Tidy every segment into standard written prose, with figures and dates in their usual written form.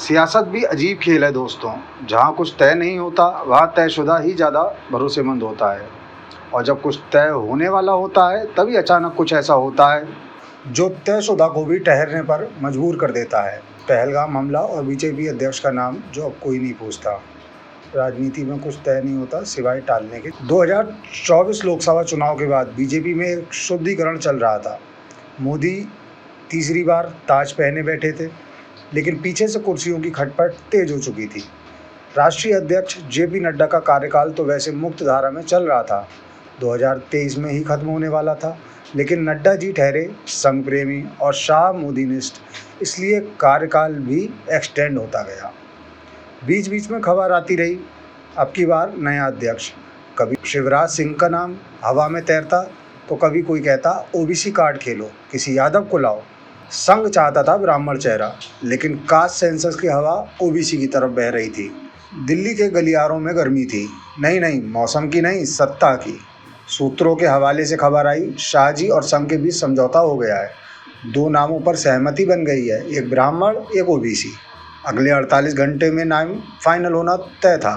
सियासत भी अजीब खेल है दोस्तों। जहाँ कुछ तय नहीं होता वहाँ तयशुदा ही ज़्यादा भरोसेमंद होता है, और जब कुछ तय होने वाला होता है तभी अचानक कुछ ऐसा होता है जो तयशुदा को भी ठहरने पर मजबूर कर देता है। पहलगाम हमला और बीजेपी अध्यक्ष का नाम जो अब कोई नहीं पूछता। राजनीति में कुछ तय नहीं होता सिवाय टालने के। 2024 लोकसभा चुनाव के बाद बीजेपी में एक शुद्धिकरण चल रहा था। मोदी तीसरी बार ताज पहने बैठे थे, लेकिन पीछे से कुर्सियों की खटपट तेज हो चुकी थी। राष्ट्रीय अध्यक्ष जेपी नड्डा का कार्यकाल तो वैसे मुक्त धारा में चल रहा था, 2023 में ही खत्म होने वाला था, लेकिन नड्डा जी ठहरे संघ प्रेमी और शाह मोदीनिस्ट, इसलिए कार्यकाल भी एक्सटेंड होता गया। बीच बीच में खबर आती रही, अब की बार नया अध्यक्ष। कभी शिवराज सिंह का नाम हवा में तैरता तो कभी कोई कहता ओबीसी कार्ड खेलो, किसी यादव को लाओ। संघ चाहता था ब्राह्मण चेहरा, लेकिन कास्ट सेंसस की हवा ओबीसी की तरफ बह रही थी। दिल्ली के गलियारों में गर्मी थी, नहीं मौसम की नहीं, सत्ता की। सूत्रों के हवाले से खबर आई, शाहजी और संघ के बीच समझौता हो गया है। 2 नामों पर सहमति बन गई है, एक ब्राह्मण एक ओबीसी। अगले 48 घंटे में नाम फाइनल होना तय था।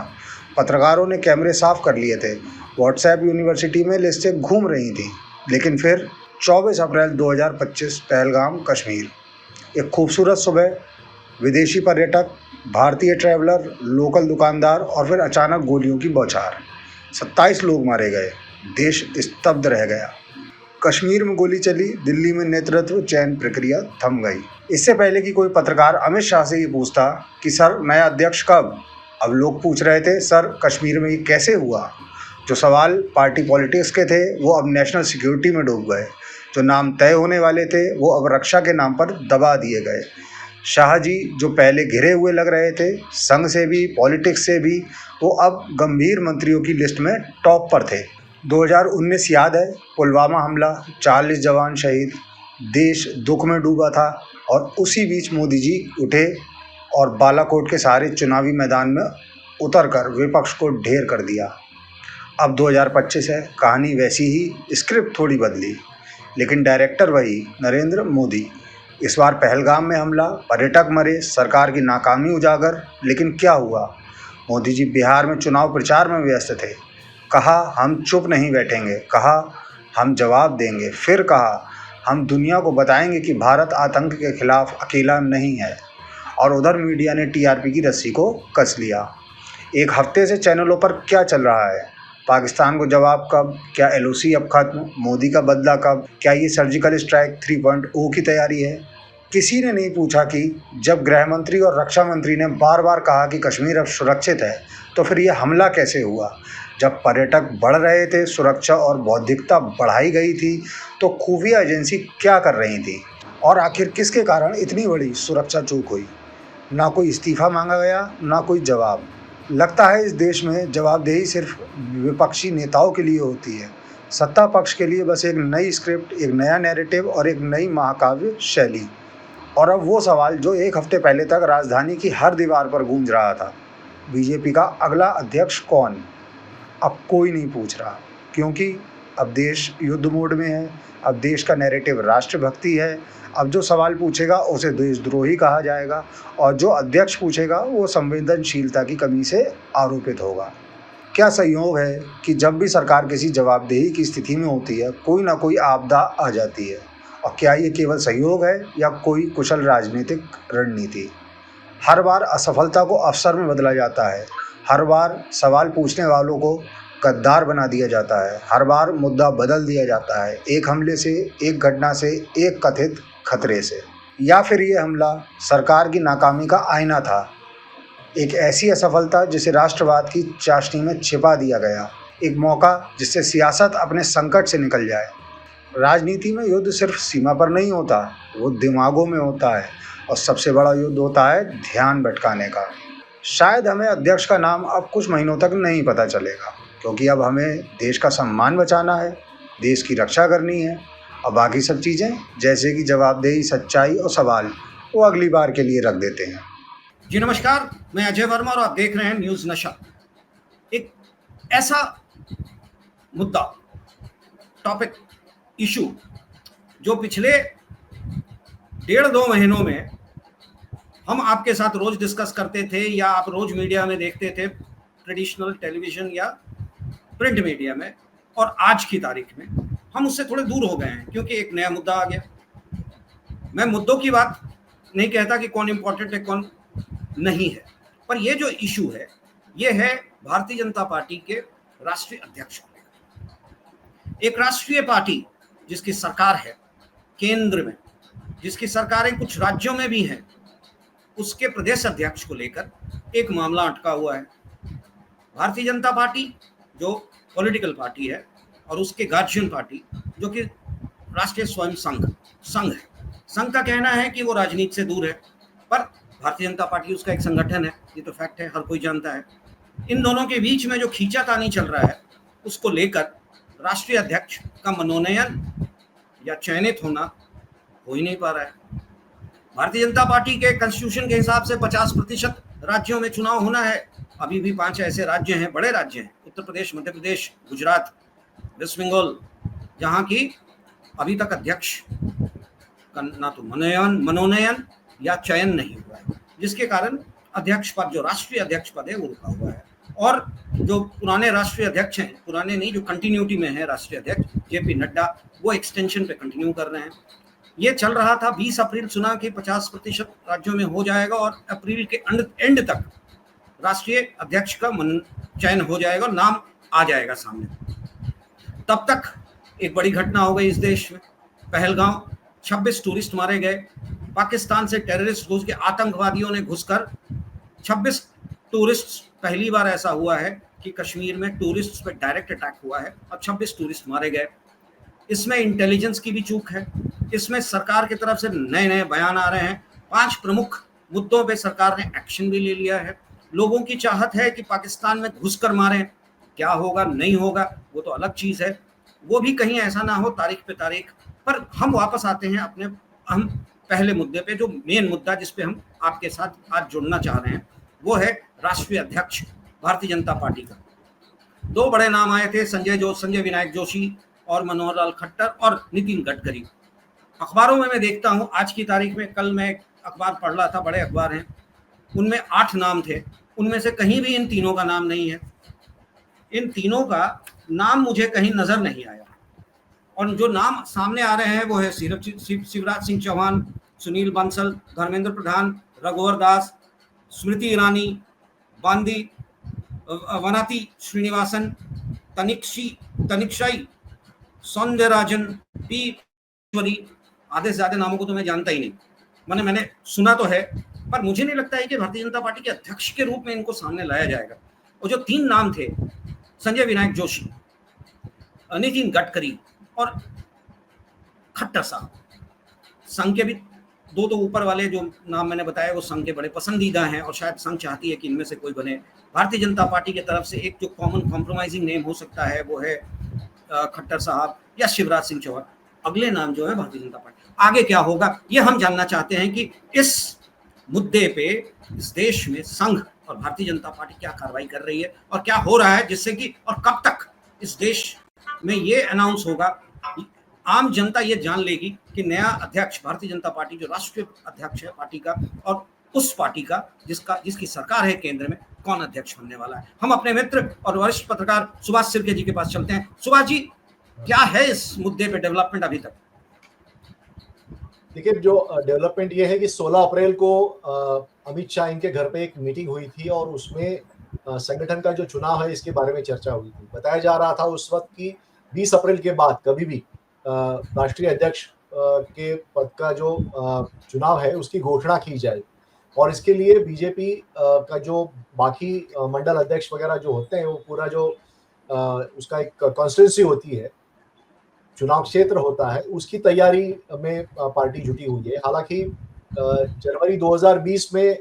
पत्रकारों ने कैमरे साफ कर लिए थे, व्हाट्सएप यूनिवर्सिटी में लिस्टें घूम रही थी। लेकिन फिर 24 अप्रैल 2025 पहलगाम कश्मीर। एक खूबसूरत सुबह, विदेशी पर्यटक, भारतीय ट्रैवलर, लोकल दुकानदार और फिर अचानक गोलियों की बौछार। 27 लोग मारे गए, देश स्तब्ध रह गया। कश्मीर में गोली चली, दिल्ली में नेतृत्व चयन प्रक्रिया थम गई। इससे पहले कि कोई पत्रकार अमित शाह से ये पूछता कि सर नया अध्यक्ष कब, अब लोग पूछ रहे थे सर कश्मीर में ये कैसे हुआ। जो सवाल पार्टी पॉलिटिक्स के थे वो अब नेशनल सिक्योरिटी में डूब गए। जो नाम तय होने वाले थे वो अब रक्षा के नाम पर दबा दिए गए। शाह जी जो पहले घिरे हुए लग रहे थे संघ से भी पॉलिटिक्स से भी, वो अब गंभीर मंत्रियों की लिस्ट में टॉप पर थे। 2019 याद है, पुलवामा हमला, 40 जवान शहीद, देश दुख में डूबा था। और उसी बीच मोदी जी उठे और बालाकोट के सहारे चुनावी मैदान में उतरकर विपक्ष को ढेर कर दिया। अब 2025 है, कहानी वैसी ही, स्क्रिप्ट थोड़ी बदली, लेकिन डायरेक्टर वही, नरेंद्र मोदी। इस बार पहलगाम में हमला, पर्यटक मरे, सरकार की नाकामी उजागर। लेकिन क्या हुआ? मोदी जी बिहार में चुनाव प्रचार में व्यस्त थे। कहा हम चुप नहीं बैठेंगे, कहा हम जवाब देंगे, फिर कहा हम दुनिया को बताएंगे कि भारत आतंक के खिलाफ अकेला नहीं है। और उधर मीडिया ने टीआरपी की रस्सी को कस लिया। एक हफ्ते से चैनलों पर क्या चल रहा है? पाकिस्तान को जवाब कब? क्या एलओसी अब खत्म? मोदी का बदला कब? क्या ये सर्जिकल स्ट्राइक 3.0 की तैयारी है? किसी ने नहीं पूछा कि जब गृह मंत्री और रक्षा मंत्री ने बार बार कहा कि कश्मीर अब सुरक्षित है, तो फिर ये हमला कैसे हुआ? जब पर्यटक बढ़ रहे थे, सुरक्षा और बौद्धिकता बढ़ाई गई थी, तो खुफिया एजेंसी क्या कर रही थी? और आखिर किसके कारण इतनी बड़ी सुरक्षा चूक हुई? ना कोई इस्तीफा मांगा गया, ना कोई जवाब। लगता है इस देश में जवाबदेही सिर्फ विपक्षी नेताओं के लिए होती है, सत्ता पक्ष के लिए बस एक नई स्क्रिप्ट, एक नया नैरेटिव और एक नई महाकाव्य शैली। और अब वो सवाल जो एक हफ्ते पहले तक राजधानी की हर दीवार पर गूंज रहा था, बीजेपी का अगला अध्यक्ष कौन, अब कोई नहीं पूछ रहा। क्योंकि अब देश युद्ध मोड में है, अब देश का नैरेटिव राष्ट्रभक्ति है। अब जो सवाल पूछेगा उसे देशद्रोही कहा जाएगा, और जो अध्यक्ष पूछेगा वो संवेदनशीलता की कमी से आरोपित होगा। क्या संयोग है कि जब भी सरकार किसी जवाबदेही की स्थिति में होती है, कोई ना कोई आपदा आ जाती है। और क्या ये केवल संयोग है या कोई कुशल राजनीतिक रणनीति? हर बार असफलता को अवसर में बदला जाता है, हर बार सवाल पूछने वालों को गद्दार बना दिया जाता है, हर बार मुद्दा बदल दिया जाता है, एक हमले से, एक घटना से, एक कथित खतरे से। या फिर ये हमला सरकार की नाकामी का आईना था, एक ऐसी असफलता जिसे राष्ट्रवाद की चाशनी में छिपा दिया गया, एक मौका जिससे सियासत अपने संकट से निकल जाए। राजनीति में युद्ध सिर्फ सीमा पर नहीं होता, वो दिमागों में होता है, और सबसे बड़ा युद्ध होता है ध्यान भटकाने का। शायद हमें अध्यक्ष का नाम अब कुछ महीनों तक नहीं पता चलेगा, क्योंकि अब हमें देश का सम्मान बचाना है, देश की रक्षा करनी है, और बाकी सब चीज़ें जैसे कि जवाबदेही, सच्चाई और सवाल, वो अगली बार के लिए रख देते हैं। जी नमस्कार, मैं अजय वर्मा और आप देख रहे हैं न्यूज़ नशा। एक ऐसा मुद्दा, टॉपिक, इशू जो पिछले 1.5-2 महीनों में हम आपके साथ रोज डिस्कस करते थे या आप रोज मीडिया में देखते थे, ट्रेडिशनल टेलीविजन या प्रिंट मीडिया में, और आज की तारीख में हम उससे थोड़े दूर हो गए हैं क्योंकि एक नया मुद्दा आ गया। मैं मुद्दों की बात नहीं कहता कि कौन इंपॉर्टेंट है कौन नहीं है, पर ये जो इशू है ये है भारतीय जनता पार्टी के राष्ट्रीय अध्यक्ष को लेकर। एक राष्ट्रीय पार्टी जिसकी सरकार है केंद्र में, जिसकी सरकारें कुछ राज्यों में भी हैं, उसके प्रदेश अध्यक्ष को लेकर एक मामला अटका हुआ है। भारतीय जनता पार्टी जो पॉलिटिकल पार्टी है और उसके गार्जियन पार्टी जो कि राष्ट्रीय स्वयं संघ है, संघ का कहना है कि वो राजनीति से दूर है, पर भारतीय जनता पार्टी उसका एक संगठन है, ये तो फैक्ट है, हर कोई जानता है। इन दोनों के बीच में जो खींचातानी चल रहा है उसको लेकर राष्ट्रीय अध्यक्ष का मनोनयन या चयनित होना हो ही नहीं पा रहा है। भारतीय जनता पार्टी के कॉन्स्टिट्यूशन के हिसाब से 50% राज्यों में चुनाव होना है। अभी भी 5 ऐसे राज्य हैं, बड़े राज्य हैं, उत्तर प्रदेश, मध्य प्रदेश, गुजरात, वेस्ट बंगाल, जहाँ की अभी तक अध्यक्ष का ना तो मनोनयन या चयन नहीं हुआ है, जिसके कारण अध्यक्ष पद, जो राष्ट्रीय अध्यक्ष पद है, वो रुका हुआ है। और जो पुराने राष्ट्रीय अध्यक्ष हैं, पुराने नहीं, जो कंटिन्यूटी में है राष्ट्रीय अध्यक्ष जेपी नड्डा, वो एक्सटेंशन पे कंटिन्यू कर रहे हैं। ये चल रहा था 20 अप्रैल सुना कि 50% राज्यों में हो जाएगा और अप्रैल के एंड तक राष्ट्रीय अध्यक्ष का चयन हो जाएगा और नाम आ जाएगा सामने। तब तक एक बड़ी घटना हो गई इस देश में। पहलगांव, 26 टूरिस्ट मारे गए। पाकिस्तान से टेररिस्ट घुस के, आतंकवादियों ने घुसकर 26 टूरिस्ट, पहली बार ऐसा हुआ है कि कश्मीर में टूरिस्ट पे डायरेक्ट अटैक हुआ है और 26 टूरिस्ट मारे गए। इसमें इंटेलिजेंस की भी चूक है, इसमें सरकार की तरफ से नए नए बयान आ रहे हैं। 5 प्रमुख मुद्दों पे सरकार ने एक्शन भी ले लिया है। लोगों की चाहत है कि पाकिस्तान में घुसकर मारें, क्या होगा नहीं होगा वो तो अलग चीज़ है, वो भी कहीं ऐसा ना हो तारीख पे तारीख। पर हम वापस आते हैं अपने हम पहले मुद्दे पे, जो मेन मुद्दा जिस पे हम आपके साथ आज जुड़ना चाह रहे हैं, वो है राष्ट्रीय अध्यक्ष भारतीय जनता पार्टी का। 2 बड़े नाम आए थे, संजय विनायक जोशी और मनोहर लाल खट्टर और नितिन गडकरी। अखबारों में मैं देखता हूँ आज की तारीख में, कल मैं अखबार पढ़ रहा था, बड़े अखबार हैं, उनमें 8 नाम थे, उनमें से कहीं भी इन तीनों का नाम नहीं है। इन तीनों का नाम मुझे कहीं नजर नहीं आया, और जो नाम सामने आ रहे हैं वो है शिवराज सिंह चौहान, सुनील बंसल, धर्मेंद्र प्रधान, रघुवर दास, स्मृति ईरानी, बांदी वनाती श्रीनिवासन, तनिक्षाई सौंदरराजन, पी ईश्वरी। आधे से ज्यादा नामों को तो मैं जानता ही नहीं, मैंने सुना तो है, पर मुझे नहीं लगता है कि भारतीय जनता पार्टी के अध्यक्ष के रूप में इनको सामने लाया जाएगा। और जो 3 नाम थे, संजय विनायक जोशी, नितिन गडकरी और खट्टर साहब, संघ के भी 2 तो ऊपर वाले जो नाम मैंने बताया वो संघ के बड़े पसंदीदा हैं, और शायद संघ चाहती है कि इनमें से कोई बने। भारतीय जनता पार्टी की तरफ से एक जो कॉमन कॉम्प्रोमाइजिंग नेम हो सकता है वो है खट्टर साहब या शिवराज सिंह चौहान। अगले नाम जो है भारतीय जनता पार्टी। आगे क्या होगा ये हम जानना चाहते हैं कि इस मुद्दे पे इस देश में संघ और भारतीय जनता पार्टी क्या कार्रवाई कर रही है और क्या हो रहा है, जिससे कि और कब तक इस देश में ये अनाउंस होगा, आम जनता ये जान लेगी कि नया अध्यक्ष भारतीय जनता पार्टी जो राष्ट्रीय अध्यक्ष है पार्टी का, और उस पार्टी का जिसकी सरकार है केंद्र में, कौन अध्यक्ष बनने वाला है। हम अपने मित्र और वरिष्ठ पत्रकार सुभाष सिरके जी के पास चलते हैं। सुभाष जी, क्या है इस मुद्दे पे डेवलपमेंट अभी तक? देखिए, जो डेवलपमेंट ये है कि 16 अप्रैल को अमित शाह इनके घर पे एक मीटिंग हुई थी और उसमें संगठन का जो चुनाव है इसके बारे में चर्चा हुई थी। बताया जा रहा था उस वक्त कि 20 अप्रैल के बाद कभी भी राष्ट्रीय अध्यक्ष के पद का जो चुनाव है उसकी घोषणा की जाए, और इसके लिए बीजेपी का जो बाकी मंडल अध्यक्ष वगैरह जो होते हैं, वो पूरा जो उसका एक कॉन्स्टिट्यूंसी होती है, चुनाव क्षेत्र होता है, उसकी तैयारी में पार्टी जुटी हुई है। हालांकि जनवरी 2020 में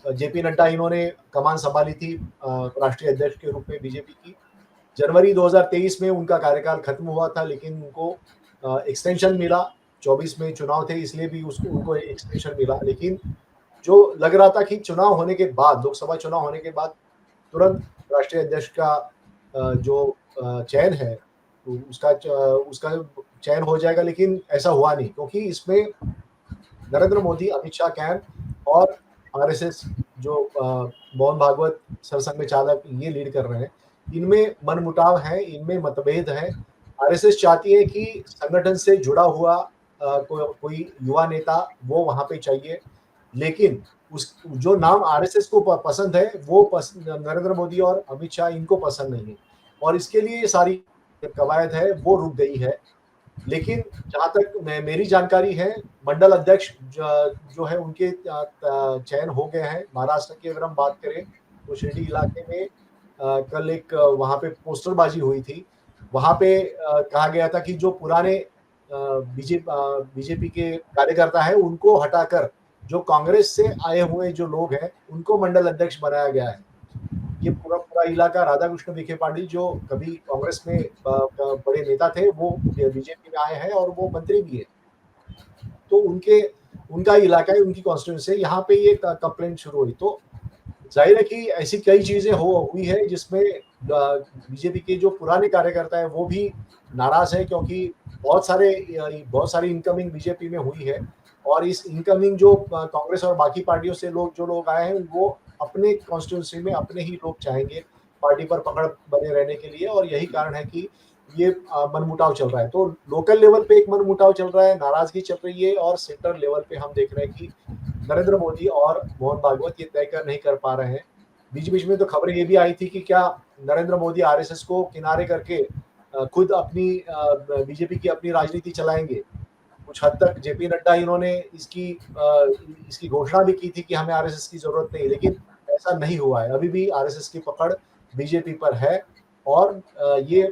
जेपी नड्डा इन्होंने कमान संभाली थी राष्ट्रीय अध्यक्ष के रूप में बीजेपी की। जनवरी 2023 में उनका कार्यकाल खत्म हुआ था, लेकिन उनको एक्सटेंशन मिला। 24 में चुनाव थे, इसलिए भी उनको एक्सटेंशन मिला। लेकिन जो लग रहा था कि चुनाव होने के बाद, लोकसभा चुनाव होने के बाद तुरंत राष्ट्रीय अध्यक्ष का जो चयन है उसका चयन हो जाएगा, लेकिन ऐसा हुआ नहीं, क्योंकि इसमें नरेंद्र मोदी, अमित शाह कैंप और आरएसएस जो मोहन भागवत सरसंघ चालक ये लीड कर रहे हैं, इनमें मनमुटाव है, इनमें मतभेद है। आरएसएस चाहती है कि संगठन से जुड़ा हुआ कोई युवा नेता वो वहां पे चाहिए, लेकिन उस जो नाम आरएसएस को पसंद है वो नरेंद्र मोदी और अमित शाह इनको पसंद नहीं है, और इसके लिए ये सारी कवायद है वो रुक गई है। लेकिन जहां तक मेरी जानकारी है, मंडल अध्यक्ष जो है उनके चयन हो गए हैं। महाराष्ट्र की अगर हम बात करें तो शिरडी इलाके में कल एक वहां पे पोस्टरबाजी हुई थी। वहां पे कहा गया था कि जो पुराने बीजेपी के कार्यकर्ता है उनको हटाकर जो कांग्रेस से आए हुए जो लोग हैं उनको मंडल अध्यक्ष बनाया गया है। ये पूरा पूरा इलाका राधाकृष्ण विखे पाटिल जो कभी कांग्रेस में बड़े नेता थे वो बीजेपी में आए हैं और वो मंत्री भी है, तो उनका इलाका है, उनकी कॉन्स्टिट्यूंसी है। यहाँ पे ये कंप्लेंट शुरू हुई, तो जाहिर है कि ऐसी कई चीजें हुई है जिसमें बीजेपी के जो पुराने कार्यकर्ता है वो भी नाराज है, क्योंकि बहुत सारी इनकमिंग बीजेपी में हुई है, और इस इनकमिंग जो कांग्रेस और बाकी पार्टियों से जो लोग आए हैं वो अपने कॉन्स्टिट्यूंसी में अपने ही लोग चाहेंगे पार्टी पर पकड़ बने रहने के लिए, और यही कारण है कि ये मनमुटाव चल रहा है। तो लोकल लेवल पे एक मनमुटाव चल रहा है, नाराजगी चल रही है, और सेंटर लेवल पे हम देख रहे हैं कि नरेंद्र मोदी और मोहन भागवत ये तय नहीं कर पा रहे हैं। बीच बीच में तो खबरें ये भी आई थी कि क्या नरेंद्र मोदी आरएसएस को किनारे करके खुद अपनी बीजेपी की अपनी राजनीति चलाएंगे। कुछ हद तक जेपी नड्डा इन्होंने इसकी घोषणा भी की थी कि हमें आरएसएस की जरूरत नहीं, लेकिन ऐसा नहीं हुआ है। अभी भी आरएसएस की पकड़ बीजेपी पर है, और ये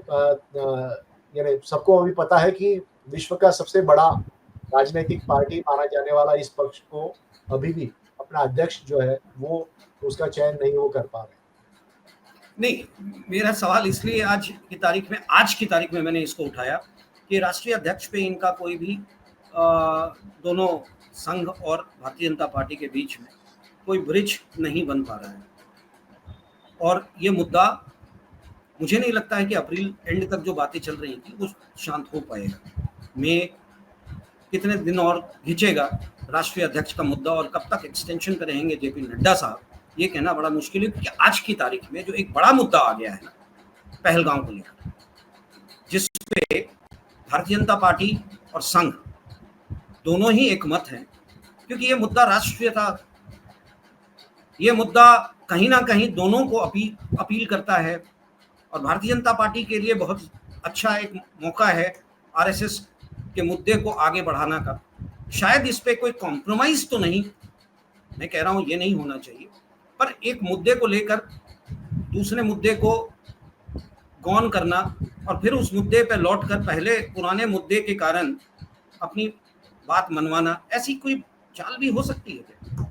यानी सबको अभी पता है कि विश्व का सबसे बड़ा राजनीतिक पार्टी माना जाने वाला इस पक्ष को अभी भी अपना अध्यक्ष जो है वो उसका चयन नहीं वो कर पा रहे। नहीं, मेरा सवाल इसलिए आज की तारीख में मैंने इसको उठाया कि राष्ट्रीय अध्यक्ष पे इनका कोई भी दोनों संघ और भारतीय जनता पार्टी के बीच में कोई ब्रिज नहीं बन पा रहा है, और ये मुद्दा मुझे नहीं लगता है कि अप्रैल एंड तक जो बातें चल रही थी वो शांत हो पाएगा। मैं कितने दिन और खींचेगा राष्ट्रीय अध्यक्ष का मुद्दा, और कब तक एक्सटेंशन करेंगे जेपी नड्डा साहब, ये कहना बड़ा मुश्किल है, क्योंकि आज की तारीख में जो एक बड़ा मुद्दा आ गया है ना पहलगांव को लेकर, जिसपे भारतीय जनता पार्टी और संघ दोनों ही एक मत हैं, क्योंकि ये मुद्दा राष्ट्रीय था, ये मुद्दा कहीं ना कहीं दोनों को अपील करता है, और भारतीय जनता पार्टी के लिए बहुत अच्छा एक मौका है आरएसएस के मुद्दे को आगे बढ़ाना का। शायद इस पे कोई कॉम्प्रोमाइज तो नहीं, मैं कह रहा हूं ये नहीं होना चाहिए, पर एक मुद्दे को लेकर दूसरे मुद्दे को गौन करना और फिर उस मुद्दे पे लौटकर पहले पुराने मुद्दे के कारण अपनी बात मनवाना, ऐसी कोई चाल भी हो सकती है क्या?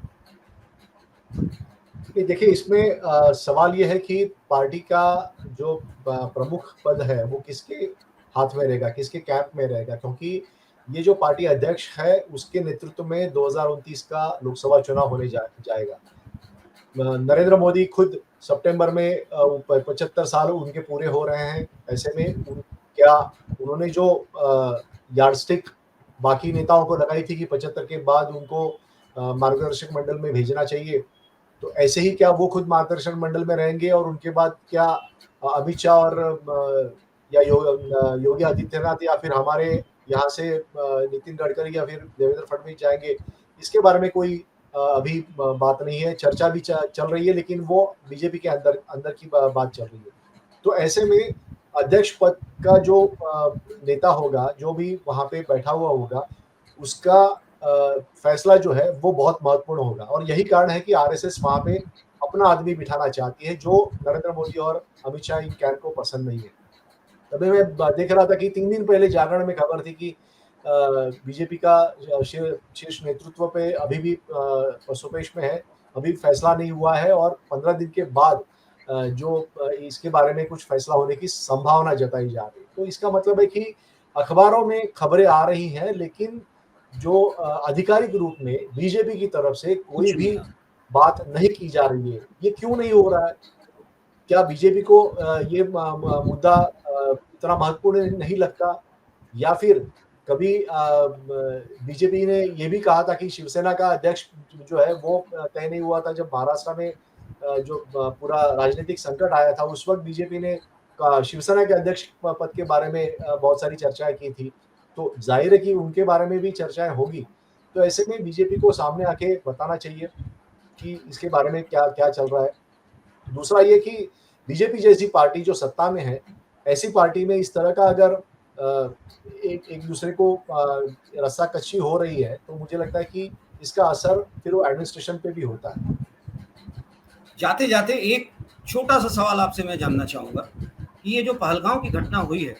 देखिए, इसमें सवाल ये है कि पार्टी का जो प्रमुख पद है वो किसके हाथ में रहेगा, किसके कैंप में रहेगा, क्योंकि ये जो पार्टी अध्यक्ष है उसके नेतृत्व में 2029 का लोकसभा चुनाव होने जाएगा। नरेंद्र मोदी खुद सितंबर में 75 साल उनके पूरे हो रहे हैं। ऐसे में क्या उन्होंने जो यार्डस्टिक बाकी नेताओं को लगाई थी कि 75 के बाद उनको मार्गदर्शक मंडल में भेजना चाहिए, तो ऐसे ही क्या वो खुद मार्गदर्शक मंडल में रहेंगे, और उनके बाद क्या अमित शाह और या योगी आदित्यनाथ या फिर हमारे यहाँ से नितिन गडकरी या फिर देवेंद्र फडणवीस जाएंगे, इसके बारे में कोई अभी बात नहीं है। चर्चा भी चल रही है, लेकिन वो बीजेपी के अंदर की बात चल रही है। तो ऐसे में अध्यक्ष पद का जो नेता होगा, जो भी वहां पे बैठा हुआ होगा, उसका फैसला जो है वो बहुत महत्वपूर्ण होगा, और यही कारण है कि आरएसएस वहां पे अपना आदमी बिठाना चाहती है, जो नरेंद्र मोदी और अमित शाह इन कैंप को पसंद नहीं है। तभी मैं देख रहा था कि 3 दिन पहले जागरण में खबर थी कि बीजेपी का शीर्ष नेतृत्व पे अभी भी पसोपेश में है, अभी फैसला नहीं हुआ है, और 15 दिन के बाद जो इसके बारे में कुछ फैसला होने की संभावना जताई जा रही है। तो इसका मतलब है कि अखबारों में खबरें आ रही हैं, लेकिन जो आधिकारिक रूप में बीजेपी की तरफ से कोई भी बात नहीं की जा रही है। ये क्यों नहीं हो रहा है? क्या बीजेपी को ये मुद्दा इतना महत्वपूर्ण नहीं लगता, या फिर कभी बीजेपी ने ये भी कहा था कि शिवसेना का अध्यक्ष जो है वो तय नहीं हुआ था। जब महाराष्ट्र में जो पूरा राजनीतिक संकट आया था, उस वक्त बीजेपी ने शिवसेना के अध्यक्ष पद के बारे में बहुत सारी चर्चाएं की थी। तो जाहिर है कि उनके बारे में भी चर्चाएं होगी। तो ऐसे में बीजेपी को सामने आके बताना चाहिए कि इसके बारे में क्या क्या चल रहा है। दूसरा ये कि बीजेपी जैसी पार्टी जो सत्ता में है, ऐसी पार्टी में इस तरह का अगर एक दूसरे को रस्साकशी हो रही है, तो मुझे लगता है कि इसका असर फिर वो एडमिनिस्ट्रेशन पे भी होता है। जाते जाते एक छोटा सा सवाल आपसे मैं जानना चाहूंगा कि ये जो पहलगांव की घटना हुई है,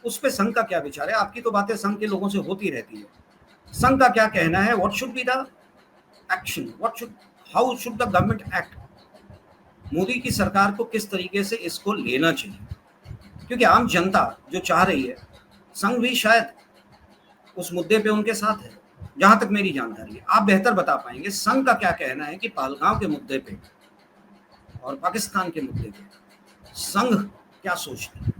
उस पे संघ का क्या विचार है? आपकी तो बातें संघ के लोगों से होती रहती है, संघ का क्या कहना है? What should be the action, how should the government act? Modi की सरकार को किस तरीके से इसको लेना चाहिए? क्योंकि आम जनता जो चाह रही है, संघ भी शायद उस मुद्दे पे उनके साथ है, जहां तक मेरी जानकारी है। आप बेहतर बता पाएंगे संघ का क्या कहना है कि पहलगांव के मुद्दे पे और पाकिस्तान के मुद्दे पे संघ क्या सोचता है,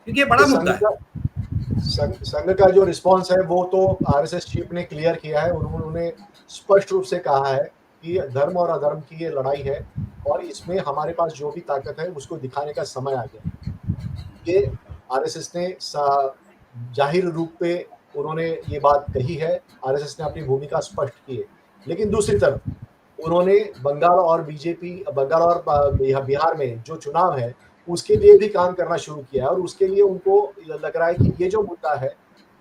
क्योंकि ये बड़ा मुद्दा है। संघ का जो रिस्पांस है वो तो आरएसएस चीफ ने क्लियर किया है। उन्होंने स्पष्ट रूप से कहा है कि धर्म और अधर्म की ये लड़ाई है और इसमें हमारे पास जो भी ताकत है उसको दिखाने का समय आ गया। ये आरएसएस ने जाहिर रूप पे उन्होंने ये बात कही है। आरएसएस ने अपनी भूमिका स्पष्ट की है। लेकिन दूसरी तरफ उन्होंने बंगाल और बिहार में जो चुनाव है उसके लिए भी काम करना शुरू किया है और उसके लिए उनको लग रहा है कि ये जो मुद्दा है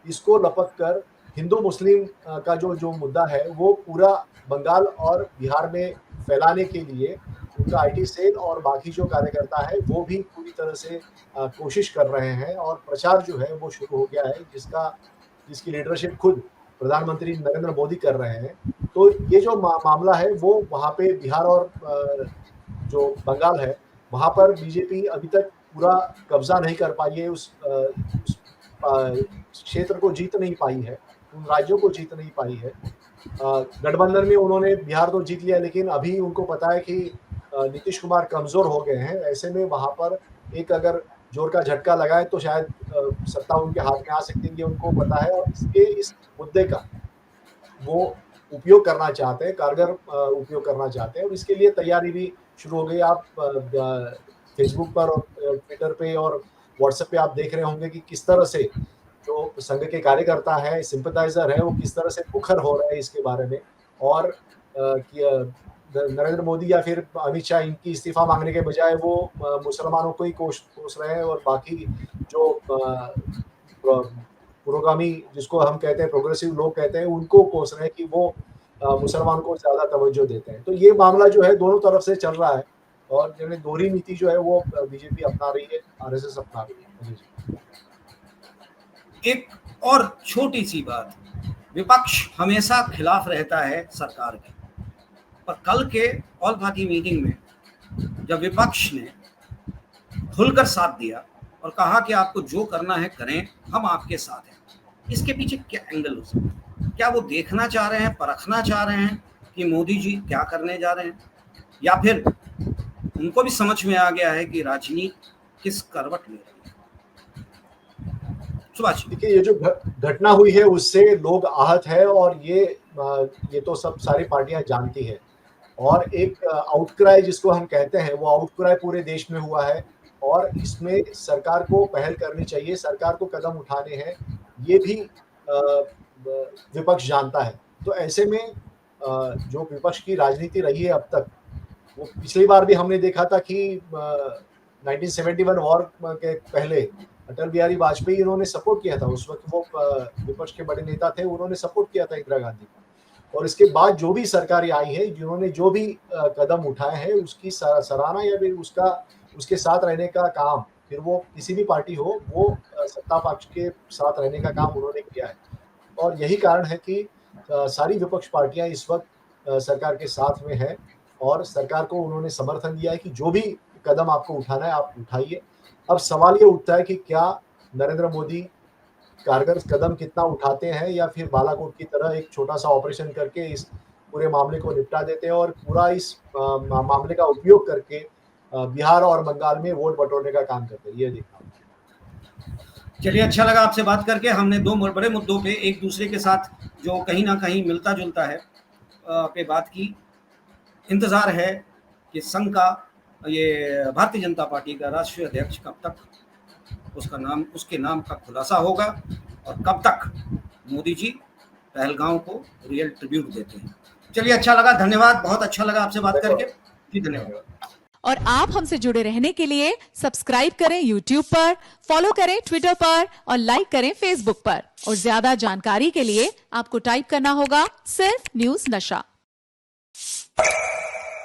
इसको लपक कर हिंदू मुस्लिम का जो मुद्दा है वो पूरा बंगाल और बिहार में फैलाने के लिए उनका आईटी सेल और बाकी जो कार्यकर्ता है वो भी पूरी तरह से कोशिश कर रहे हैं और प्रचार जो है वो शुरू हो गया है, जिसकी लीडरशिप खुद प्रधानमंत्री नरेंद्र मोदी कर रहे हैं। तो ये जो मामला है वो वहाँ पे बिहार और जो बंगाल है वहाँ पर बीजेपी अभी तक पूरा कब्जा नहीं कर पाई है, उस क्षेत्र को जीत नहीं पाई है, उन राज्यों को जीत नहीं पाई है। गठबंधन में उन्होंने बिहार तो जीत लिया, लेकिन अभी उनको पता है कि नीतीश कुमार कमजोर हो गए हैं। ऐसे में वहाँ पर एक अगर जोर का झटका लगाए तो शायद सत्ता उनके हाथ में आ सकती है, उनको पता है और इस मुद्दे का वो उपयोग करना चाहते हैं, कारगर उपयोग करना चाहते हैं और इसके लिए तैयारी भी शुरू हो गई। आप फेसबुक पर और ट्विटर पे और व्हाट्सएप पे आप देख रहे होंगे कि किस तरह से जो संघ के कार्यकर्ता है, सिंपथाइजर है, वो किस तरह से मुखर हो रहे हैं इसके बारे में। और नरेंद्र मोदी या फिर अमित शाह इनकी इस्तीफा मांगने के बजाय वो मुसलमानों को ही कोस रहे हैं और बाकी जो पुरोगामी जिसको हम कहते हैं, प्रोग्रेसिव लोग कहते हैं, उनको कोस रहे हैं कि वो मुसलमान को ज्यादा तवज्जो देते हैं। तो ये मामला जो है दोनों तरफ से चल रहा है और यानी दोहरी नीति जो है वो बीजेपी अपना रही है, आरएसएस अपना रही है। एक और छोटी सी बात, विपक्ष हमेशा खिलाफ रहता है सरकार के, पर कल के ऑल पार्टी मीटिंग में जब विपक्ष ने खुलकर साथ दिया और कहा कि आपको जो करना है करें, हम आपके साथ हैं, इसके पीछे क्या एंगल हो सकता है? क्या वो देखना चाह रहे हैं, परखना चाह रहे हैं कि मोदी जी क्या करने जा रहे हैं, या फिर उनको भी समझ में आ गया है कि राजनीति किस करवट ले रही है? सुभाष, देखिए, ये जो घटना हुई है उससे लोग आहत है और ये तो सब सारी पार्टियां जानती है और एक आउटक्राई जिसको हम कहते हैं वो आउटक्राई पूरे देश में हुआ है और इसमें सरकार को पहल करनी चाहिए, सरकार को कदम उठाने हैं, ये भी विपक्ष जानता है। तो ऐसे में जो विपक्ष की राजनीति रही है अब तक, वो पिछली बार भी हमने देखा था कि 1971 वॉर के पहले अटल बिहारी वाजपेयी इन्होंने सपोर्ट किया था, उस वक्त वो विपक्ष के बड़े नेता थे, उन्होंने सपोर्ट किया था इंदिरा गांधी को। और इसके बाद जो भी सरकारें आई है, जिन्होंने जो भी कदम उठाए हैं उसकी सराहना या फिर उसके साथ रहने का काम, फिर वो किसी भी पार्टी हो, वो सत्ता पक्ष के साथ रहने का काम उन्होंने किया है। और यही कारण है कि सारी विपक्ष पार्टियां इस वक्त सरकार के साथ में है और सरकार को उन्होंने समर्थन दिया है कि जो भी कदम आपको उठाना है आप उठाइए। अब सवाल ये उठता है कि क्या नरेंद्र मोदी कारगर कदम कितना उठाते हैं या फिर बालाकोट की तरह एक छोटा सा ऑपरेशन करके इस पूरे मामले को निपटा देते हैं और पूरा इस मामले का उपयोग करके बिहार और बंगाल में वोट बटोरने का काम करते हैं। ये देखना चलिए, अच्छा लगा आपसे बात करके। हमने दो बड़े मुद्दों पे एक दूसरे के साथ जो कहीं ना कहीं मिलता जुलता है पे बात की। इंतज़ार है कि संघ का, ये भारतीय जनता पार्टी का राष्ट्रीय अध्यक्ष कब तक उसके नाम का खुलासा होगा और कब तक मोदी जी पहलगांव को रियल ट्रिब्यूट देते हैं। चलिए, अच्छा लगा, धन्यवाद, बहुत अच्छा लगा आपसे बात करके जी, धन्यवाद। और आप हमसे जुड़े रहने के लिए सब्सक्राइब करें YouTube पर, फॉलो करें Twitter पर और लाइक करें Facebook पर। और ज्यादा जानकारी के लिए आपको टाइप करना होगा सिर्फ न्यूज नशा।